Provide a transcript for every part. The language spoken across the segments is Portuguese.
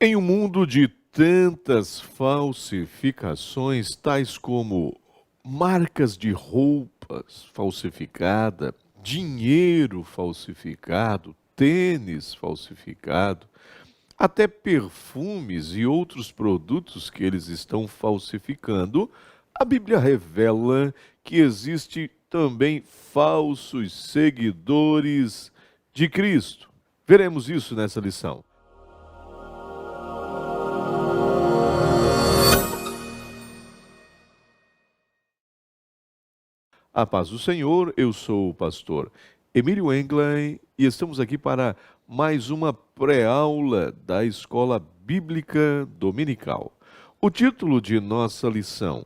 Em um mundo de tantas falsificações, tais como marcas de roupas falsificada, dinheiro falsificado, tênis falsificado, até perfumes e outros produtos que eles estão falsificando, a Bíblia revela que existe também falsos seguidores de Cristo. Veremos isso nessa lição. A paz do Senhor, eu sou o pastor Emílio Englen e estamos aqui para mais uma pré-aula da Escola Bíblica Dominical. O título de nossa lição: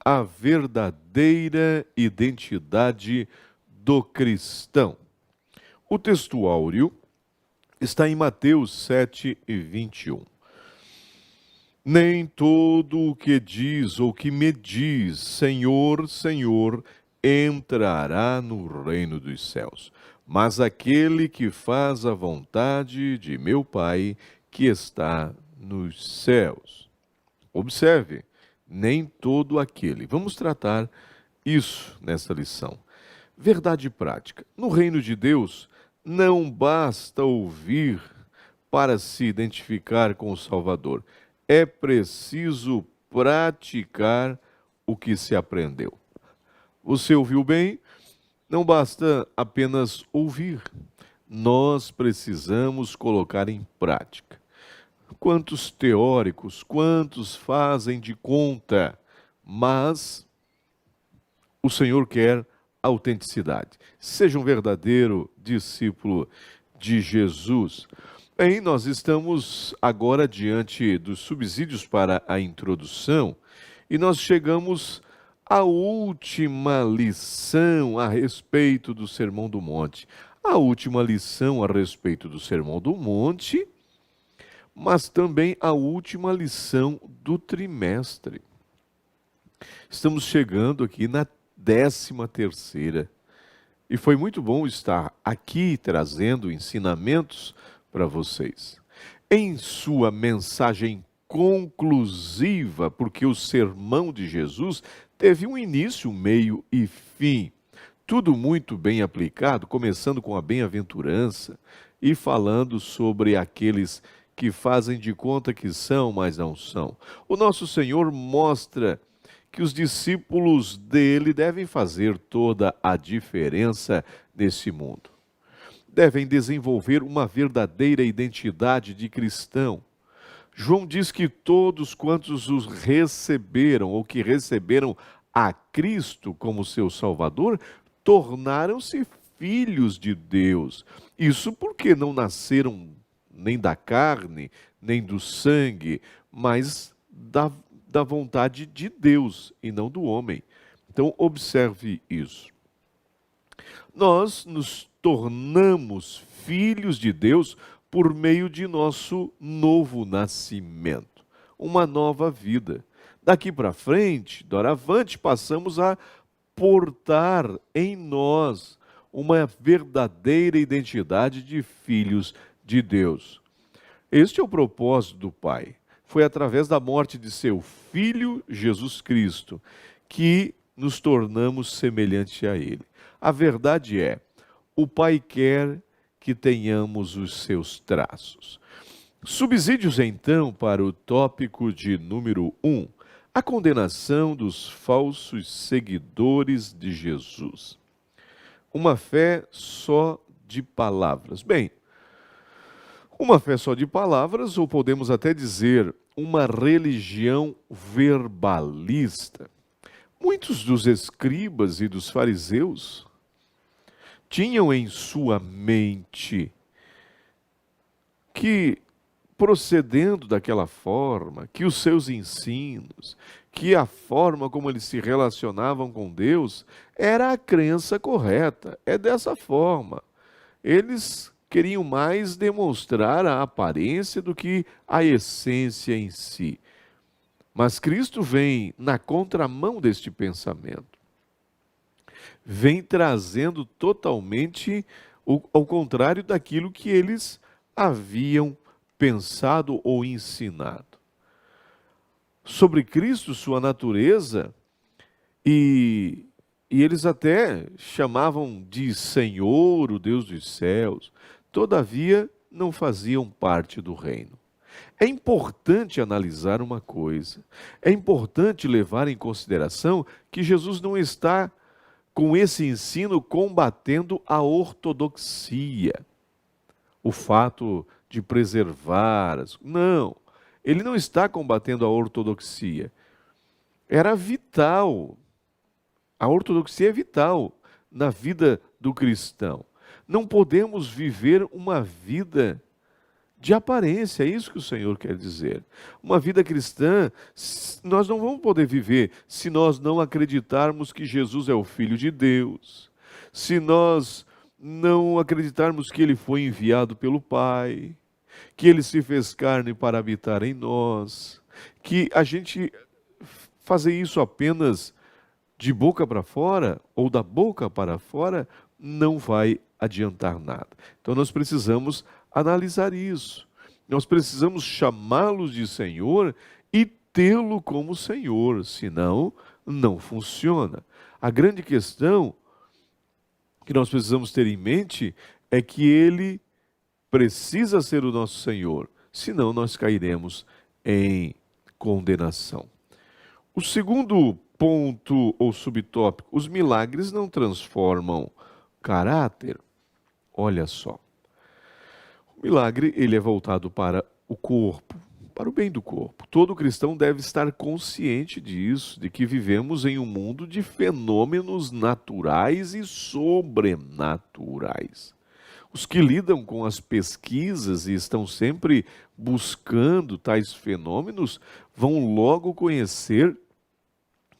A Verdadeira Identidade do Cristão. O texto áureo está em Mateus 7:21. Nem todo o que diz ou que me diz, Senhor, Senhor, entrará no reino dos céus, mas aquele que faz a vontade de meu Pai que está nos céus. Observe, nem todo aquele. Vamos tratar isso nessa lição. Verdade prática. No reino de Deus, não basta ouvir para se identificar com o Salvador. É preciso praticar o que se aprendeu. Você ouviu bem? Não basta apenas ouvir. Nós precisamos colocar em prática. Quantos teóricos, quantos fazem de conta, mas o Senhor quer autenticidade. Seja um verdadeiro discípulo de Jesus. Bem, nós estamos agora diante dos subsídios para a introdução e nós chegamos à última lição a respeito do Sermão do Monte. A última lição a respeito do Sermão do Monte, mas também a última lição do trimestre. Estamos chegando aqui na 13ª e foi muito bom estar aqui trazendo ensinamentos para vocês. Em sua mensagem conclusiva, porque o sermão de Jesus teve um início, meio e fim. Tudo muito bem aplicado, começando com a bem-aventurança e falando sobre aqueles que fazem de conta que são, mas não são. O nosso Senhor mostra que os discípulos dele devem fazer toda a diferença nesse mundo. Devem desenvolver uma verdadeira identidade de cristão. João diz que todos quantos os receberam, ou que receberam a Cristo como seu Salvador, tornaram-se filhos de Deus. Isso porque não nasceram nem da carne, nem do sangue, mas da vontade de Deus e não do homem. Então, observe isso. Nós nos tornamos filhos de Deus por meio de nosso novo nascimento, uma nova vida. Daqui para frente, doravante, passamos a portar em nós uma verdadeira identidade de filhos de Deus. Este é o propósito do Pai. Foi através da morte de seu Filho, Jesus Cristo, que nos tornamos semelhantes a Ele. A verdade é, o Pai quer que tenhamos os seus traços. Subsídios, então, para o tópico de número 1, a condenação dos falsos seguidores de Jesus. Uma fé só de palavras. Bem, uma fé só de palavras, ou podemos até dizer, uma religião verbalista. Muitos dos escribas e dos fariseus tinham em sua mente que, procedendo daquela forma, que os seus ensinos, que a forma como eles se relacionavam com Deus, era a crença correta. É dessa forma. Eles queriam mais demonstrar a aparência do que a essência em si. Mas Cristo vem na contramão deste pensamento. Vem trazendo totalmente ao contrário daquilo que eles haviam pensado ou ensinado. Sobre Cristo, sua natureza, e eles até chamavam de Senhor, o Deus dos céus, todavia não faziam parte do reino. É importante analisar uma coisa, é importante levar em consideração que Jesus não está, com esse ensino, combatendo a ortodoxia, o fato de preservar. Não, ele não está combatendo a ortodoxia. Era vital, a ortodoxia é vital na vida do cristão. Não podemos viver uma vida de aparência, é isso que o Senhor quer dizer. Uma vida cristã, nós não vamos poder viver se nós não acreditarmos que Jesus é o Filho de Deus, se nós não acreditarmos que Ele foi enviado pelo Pai, que Ele se fez carne para habitar em nós, que a gente fazer isso apenas de boca para fora ou da boca para fora não vai adiantar nada. Então nós precisamos analisar isso. Nós precisamos chamá-lo de Senhor e tê-lo como Senhor, senão não funciona. A grande questão que nós precisamos ter em mente é que ele precisa ser o nosso Senhor, senão nós cairemos em condenação. O segundo ponto ou subtópico, os milagres não transformam caráter. Olha só. O milagre, ele é voltado para o corpo, para o bem do corpo. Todo cristão deve estar consciente disso, de que vivemos em um mundo de fenômenos naturais e sobrenaturais. Os que lidam com as pesquisas e estão sempre buscando tais fenômenos vão logo conhecer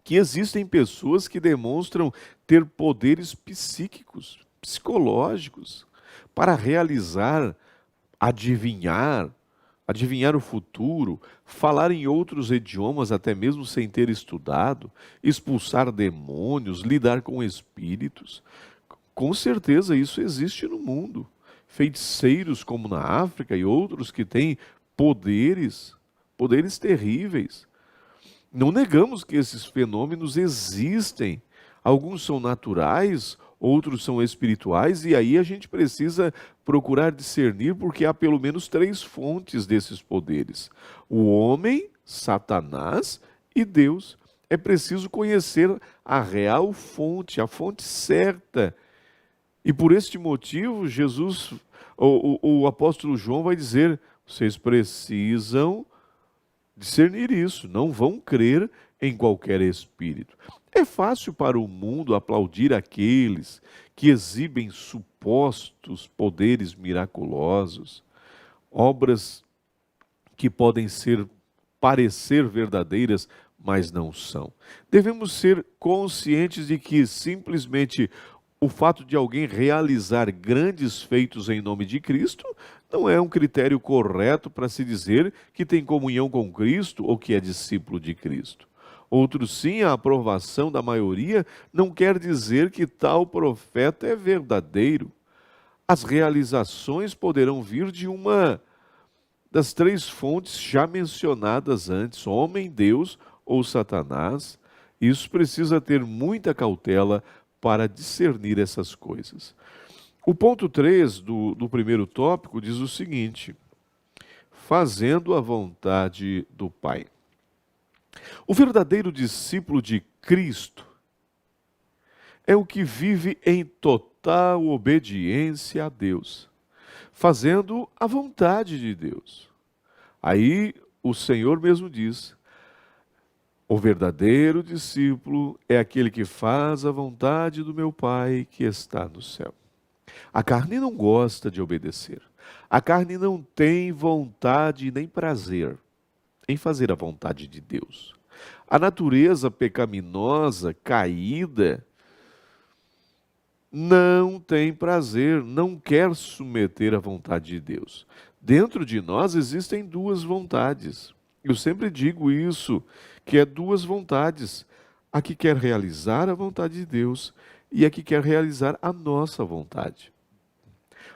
que existem pessoas que demonstram ter poderes psíquicos, psicológicos, para realizar, adivinhar o futuro, falar em outros idiomas até mesmo sem ter estudado, expulsar demônios, lidar com espíritos. Com certeza isso existe no mundo. Feiticeiros como na África e outros que têm poderes terríveis. Não negamos que esses fenômenos existem. Alguns são naturais, outros são espirituais, e aí a gente precisa procurar discernir, porque há pelo menos 3 fontes desses poderes: o homem, Satanás e Deus. É preciso conhecer a real fonte, a fonte certa. E por este motivo, o apóstolo João vai dizer: vocês precisam discernir isso, não vão crer em qualquer espírito. É fácil para o mundo aplaudir aqueles que exibem supostos poderes miraculosos, obras que podem parecer verdadeiras, mas não são. Devemos ser conscientes de que simplesmente o fato de alguém realizar grandes feitos em nome de Cristo não é um critério correto para se dizer que tem comunhão com Cristo ou que é discípulo de Cristo. Outros sim, a aprovação da maioria não quer dizer que tal profeta é verdadeiro. As realizações poderão vir de uma das 3 fontes já mencionadas antes: homem, Deus ou Satanás. Isso precisa ter muita cautela para discernir essas coisas. O ponto 3 do primeiro tópico diz o seguinte: fazendo a vontade do Pai. O verdadeiro discípulo de Cristo é o que vive em total obediência a Deus, fazendo a vontade de Deus. Aí o Senhor mesmo diz: o verdadeiro discípulo é aquele que faz a vontade do meu Pai que está no céu. A carne não gosta de obedecer. A carne não tem vontade nem prazer em fazer a vontade de Deus. A natureza pecaminosa, caída, não tem prazer, não quer submeter à vontade de Deus. Dentro de nós existem 2 vontades. Eu sempre digo isso, que é 2 vontades: a que quer realizar a vontade de Deus e a que quer realizar a nossa vontade.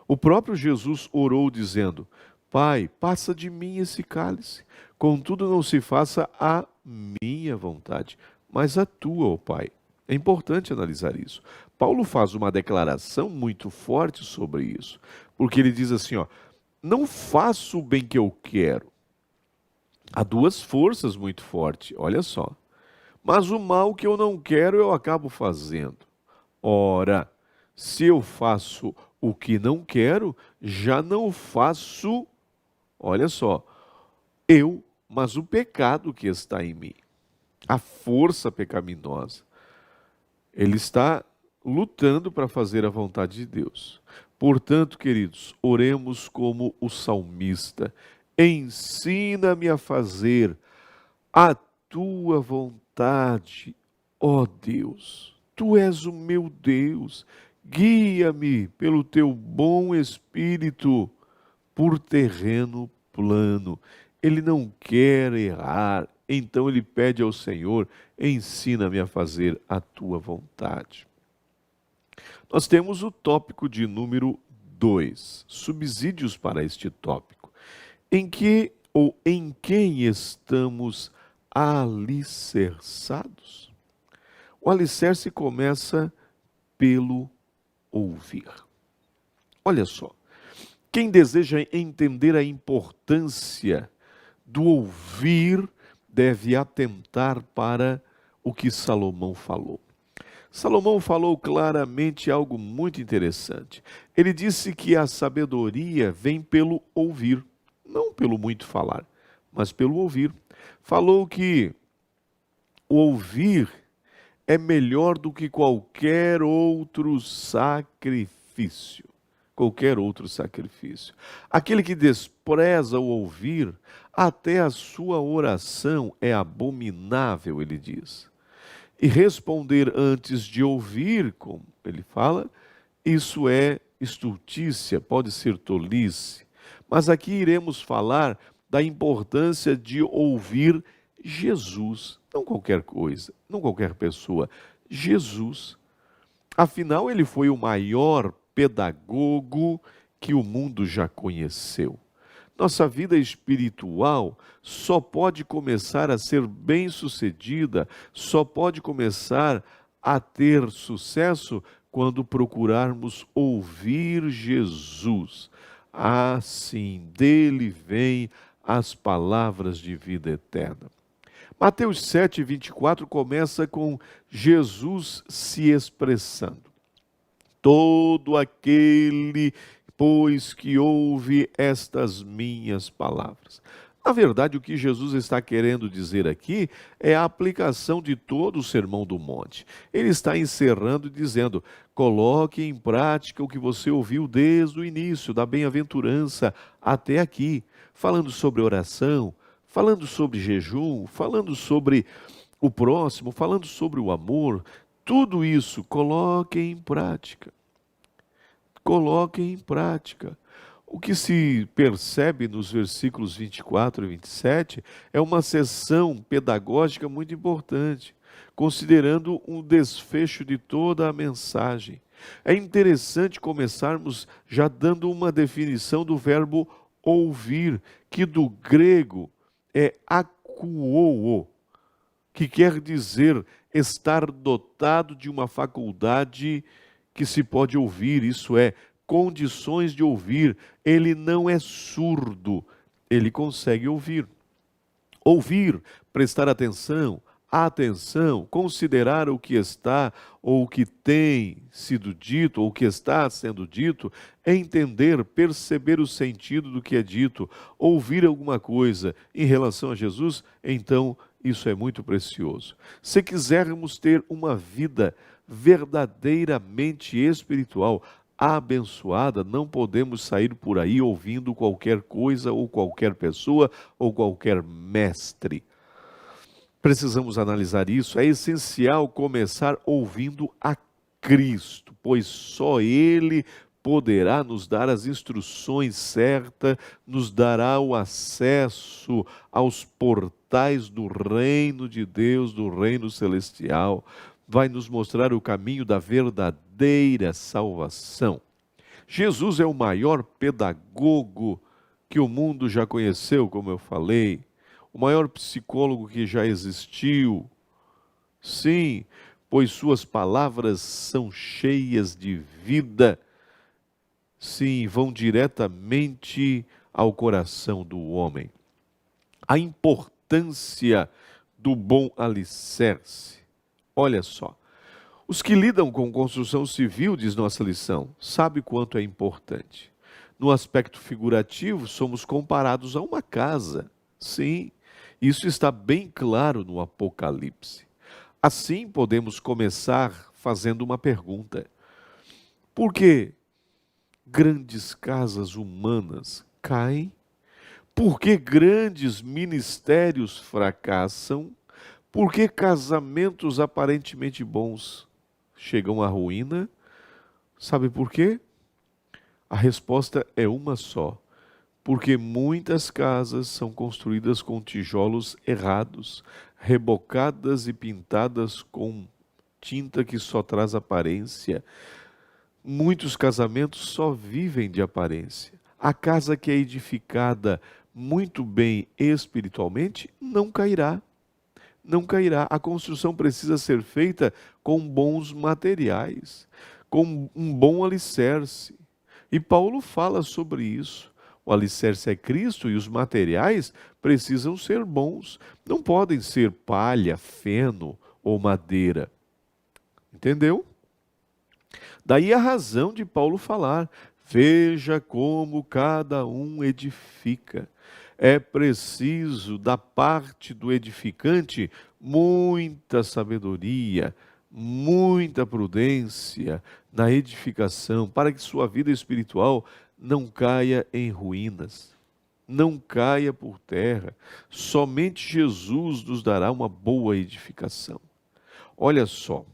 O próprio Jesus orou dizendo: Pai, passa de mim esse cálice. Contudo, não se faça a minha vontade, mas a tua, ó Pai. É importante analisar isso. Paulo faz uma declaração muito forte sobre isso, porque ele diz assim, ó, não faço o bem que eu quero. Há duas forças muito fortes, olha só. Mas o mal que eu não quero, eu acabo fazendo. Ora, se eu faço o que não quero, já não faço, olha só, eu, mas o pecado que está em mim. A força pecaminosa. Ele está lutando para fazer a vontade de Deus. Portanto, queridos, oremos como o salmista. Ensina-me a fazer a tua vontade, ó Deus. Tu és o meu Deus. Guia-me pelo teu bom espírito por terreno plano. Ele não quer errar, então ele pede ao Senhor: ensina-me a fazer a tua vontade. Nós temos o tópico de número 2, subsídios para este tópico. Em que ou em quem estamos alicerçados? O alicerce começa pelo ouvir. Olha só, quem deseja entender a importância do ouvir deve atentar para o que Salomão falou. Salomão falou claramente algo muito interessante. Ele disse que a sabedoria vem pelo ouvir, não pelo muito falar, mas pelo ouvir. Falou que o ouvir é melhor do que qualquer outro sacrifício. Qualquer outro sacrifício. Aquele que despreza o ouvir, até a sua oração é abominável, ele diz. E responder antes de ouvir, como ele fala, isso é estultícia, pode ser tolice. Mas aqui iremos falar da importância de ouvir Jesus, não qualquer coisa, não qualquer pessoa, Jesus. Afinal, ele foi o maior pedagogo que o mundo já conheceu. Nossa vida espiritual só pode começar a ser bem-sucedida, só pode começar a ter sucesso quando procurarmos ouvir Jesus. Assim, dele vêm as palavras de vida eterna. Mateus 7:24 começa com Jesus se expressando. Todo aquele, pois, que ouve estas minhas palavras. Na verdade, o que Jesus está querendo dizer aqui é a aplicação de todo o Sermão do Monte. Ele está encerrando dizendo: coloque em prática o que você ouviu desde o início da bem-aventurança até aqui, falando sobre oração, falando sobre jejum, falando sobre o próximo, falando sobre o amor. Tudo isso coloque em prática. Coloque em prática. O que se percebe nos versículos 24 e 27 é uma sessão pedagógica muito importante, considerando um desfecho de toda a mensagem. É interessante começarmos já dando uma definição do verbo ouvir, que do grego é akuou, que quer dizer estar dotado de uma faculdade que se pode ouvir, isso é, condições de ouvir. Ele não é surdo, ele consegue ouvir. Ouvir, prestar atenção, considerar o que está ou o que tem sido dito ou o que está sendo dito, entender, perceber o sentido do que é dito, ouvir alguma coisa em relação a Jesus, então isso é muito precioso. Se quisermos ter uma vida verdadeiramente espiritual, abençoada, não podemos sair por aí ouvindo qualquer coisa ou qualquer pessoa ou qualquer mestre. Precisamos analisar isso. É essencial começar ouvindo a Cristo, pois só Ele poderá nos dar as instruções certas, nos dará o acesso aos portais do reino de Deus, do reino celestial, vai nos mostrar o caminho da verdadeira salvação. Jesus é o maior pedagogo que o mundo já conheceu, como eu falei, o maior psicólogo que já existiu. Sim, pois suas palavras são cheias de vida. Sim, vão diretamente ao coração do homem. A importância do bom alicerce. Olha só, os que lidam com construção civil, diz nossa lição, sabem quanto é importante. No aspecto figurativo, somos comparados a uma casa. Sim, isso está bem claro no Apocalipse. Assim, podemos começar fazendo uma pergunta: por que grandes casas humanas caem? Por que grandes ministérios fracassam? Por que casamentos aparentemente bons chegam à ruína? Sabe por quê? A resposta é uma só. Porque muitas casas são construídas com tijolos errados, rebocadas e pintadas com tinta que só traz aparência. Muitos casamentos só vivem de aparência. A casa que é edificada muito bem espiritualmente não cairá. Não cairá. A construção precisa ser feita com bons materiais, com um bom alicerce. E Paulo fala sobre isso. O alicerce é Cristo e os materiais precisam ser bons. Não podem ser palha, feno ou madeira. Entendeu? Daí a razão de Paulo falar: veja como cada um edifica. É preciso, da parte do edificante, muita sabedoria, muita prudência na edificação, para que sua vida espiritual não caia em ruínas, não caia por terra. Somente Jesus nos dará uma boa edificação. Olha só.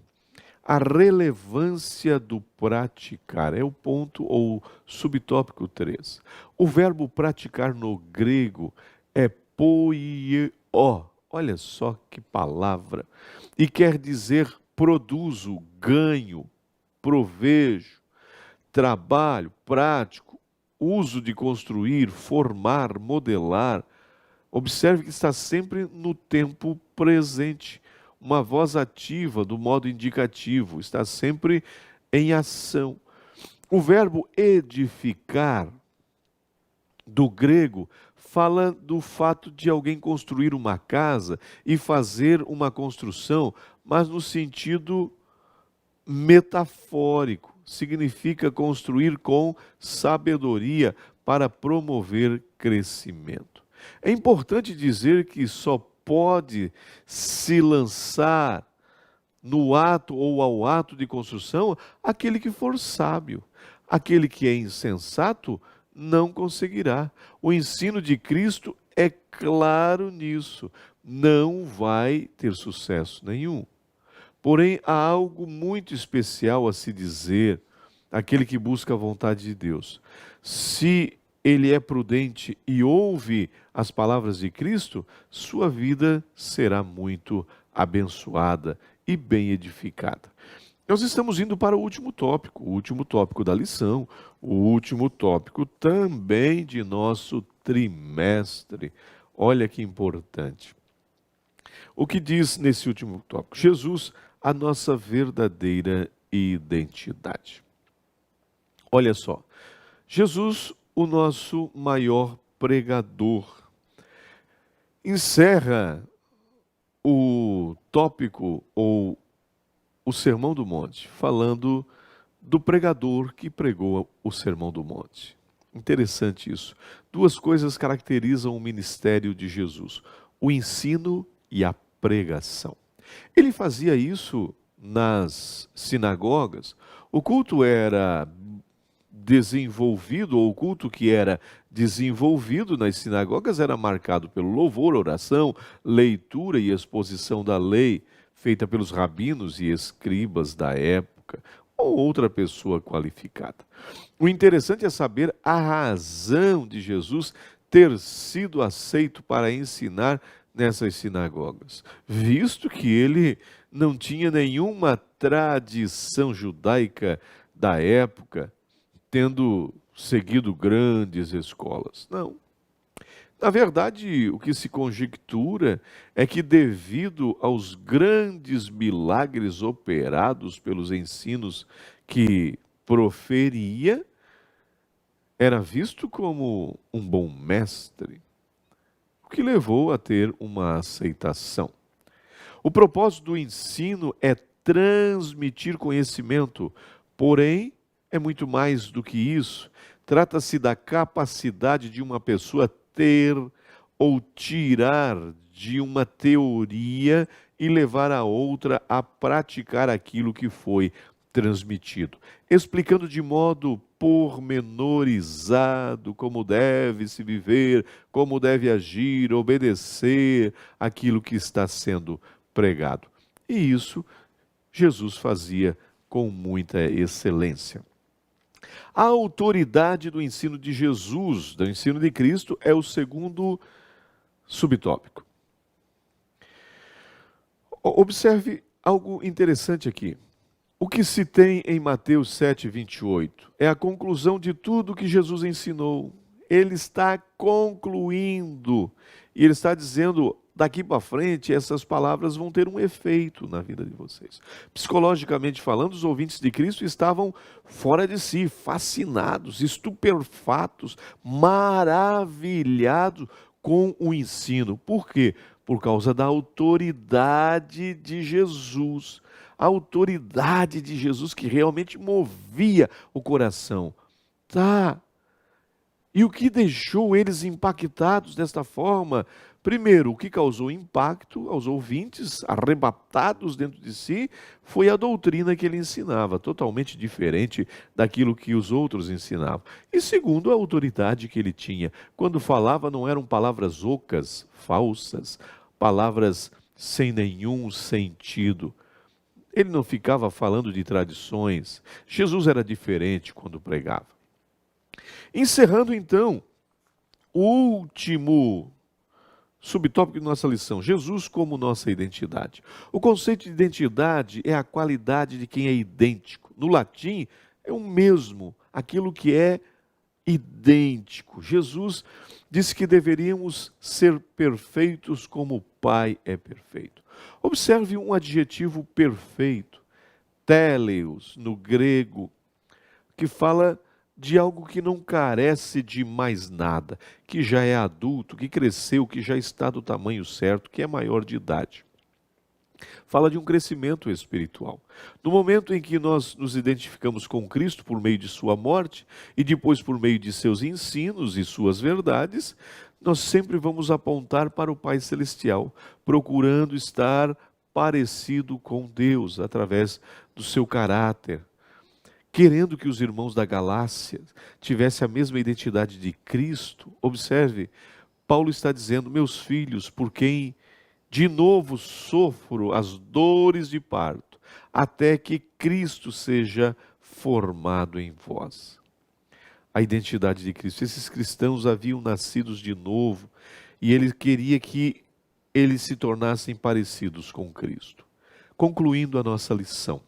A relevância do praticar é o ponto ou subtópico 3. O verbo praticar no grego é poieo. Olha só que palavra. E quer dizer produzo, ganho, provejo, trabalho, prático, uso de construir, formar, modelar. Observe que está sempre no tempo presente. Uma voz ativa do modo indicativo, está sempre em ação. O verbo edificar, do grego, fala do fato de alguém construir uma casa e fazer uma construção, mas no sentido metafórico. Significa construir com sabedoria para promover crescimento. É importante dizer que só pode se lançar no ato ou ao ato de construção aquele que for sábio. Aquele que é insensato não conseguirá. O ensino de Cristo é claro nisso. Não vai ter sucesso nenhum. Porém, há algo muito especial a se dizer àquele que busca a vontade de Deus. Se ele é prudente e ouve as palavras de Cristo, sua vida será muito abençoada e bem edificada. Nós estamos indo para o último tópico da lição, o último tópico também de nosso trimestre. Olha que importante. O que diz nesse último tópico? Jesus, a nossa verdadeira identidade. Olha só, Jesus, o nosso maior pregador, encerra o tópico ou o Sermão do Monte, falando do pregador que pregou o Sermão do Monte. Interessante isso. Duas coisas caracterizam o ministério de Jesus: o ensino e a pregação. Ele fazia isso nas sinagogas. O culto era desenvolvido, ou o culto que era desenvolvido nas sinagogas era marcado pelo louvor, oração, leitura e exposição da lei, feita pelos rabinos e escribas da época, ou outra pessoa qualificada. O interessante é saber a razão de Jesus ter sido aceito para ensinar nessas sinagogas, visto que ele não tinha nenhuma tradição judaica da época, tendo seguido grandes escolas. Não. Na verdade, o que se conjectura é que, devido aos grandes milagres operados pelos ensinos que proferia, era visto como um bom mestre, o que levou a ter uma aceitação. O propósito do ensino é transmitir conhecimento, porém, é muito mais do que isso. Trata-se da capacidade de uma pessoa ter ou tirar de uma teoria e levar a outra a praticar aquilo que foi transmitido, explicando de modo pormenorizado como deve se viver, como deve agir, obedecer aquilo que está sendo pregado. E isso Jesus fazia com muita excelência. A autoridade do ensino de Jesus, do ensino de Cristo, é o segundo subtópico. Observe algo interessante aqui. O que se tem em Mateus 7:28 é a conclusão de tudo que Jesus ensinou. Ele está concluindo e ele está dizendo: daqui para frente, essas palavras vão ter um efeito na vida de vocês. Psicologicamente falando, os ouvintes de Cristo estavam fora de si, fascinados, estupefatos, maravilhados com o ensino. Por quê? Por causa da autoridade de Jesus. A autoridade de Jesus que realmente movia o coração. Tá. E o que deixou eles impactados desta forma? Primeiro, o que causou impacto aos ouvintes, arrebatados dentro de si, foi a doutrina que ele ensinava, totalmente diferente daquilo que os outros ensinavam. E segundo, a autoridade que ele tinha. Quando falava, não eram palavras ocas, falsas, palavras sem nenhum sentido. Ele não ficava falando de tradições. Jesus era diferente quando pregava. Encerrando então, o último subtópico de nossa lição: Jesus como nossa identidade. O conceito de identidade é a qualidade de quem é idêntico. No latim, é o mesmo, aquilo que é idêntico. Jesus disse que deveríamos ser perfeitos como o Pai é perfeito. Observe um adjetivo perfeito, téleos, no grego, que fala de algo que não carece de mais nada, que já é adulto, que cresceu, que já está do tamanho certo, que é maior de idade. Fala de um crescimento espiritual. No momento em que nós nos identificamos com Cristo por meio de sua morte e depois por meio de seus ensinos e suas verdades, nós sempre vamos apontar para o Pai Celestial, procurando estar parecido com Deus através do seu caráter, querendo que os irmãos da Galácia tivessem a mesma identidade de Cristo. Observe, Paulo está dizendo: meus filhos, por quem de novo sofro as dores de parto, até que Cristo seja formado em vós. A identidade de Cristo. Esses cristãos haviam nascido de novo e ele queria que eles se tornassem parecidos com Cristo. Concluindo a nossa lição.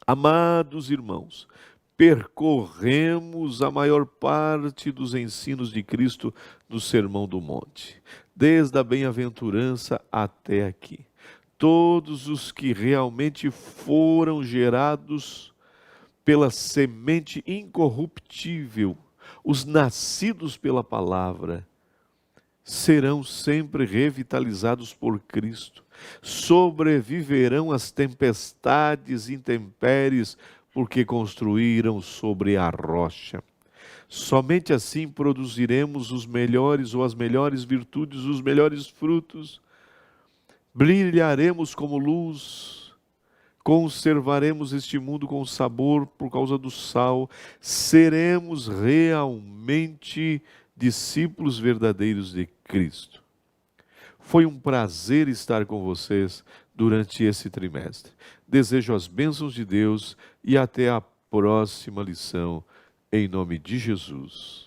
Amados irmãos, percorremos a maior parte dos ensinos de Cristo no Sermão do Monte, desde a bem-aventurança até aqui. Todos os que realmente foram gerados pela semente incorruptível, os nascidos pela palavra, serão sempre revitalizados por Cristo, sobreviverão às tempestades e intempéries, porque construíram sobre a rocha. Somente assim produziremos os melhores ou as melhores virtudes, os melhores frutos, brilharemos como luz, conservaremos este mundo com sabor por causa do sal, seremos realmente discípulos verdadeiros de Cristo. Foi um prazer estar com vocês durante esse trimestre. Desejo as bênçãos de Deus e até a próxima lição, em nome de Jesus.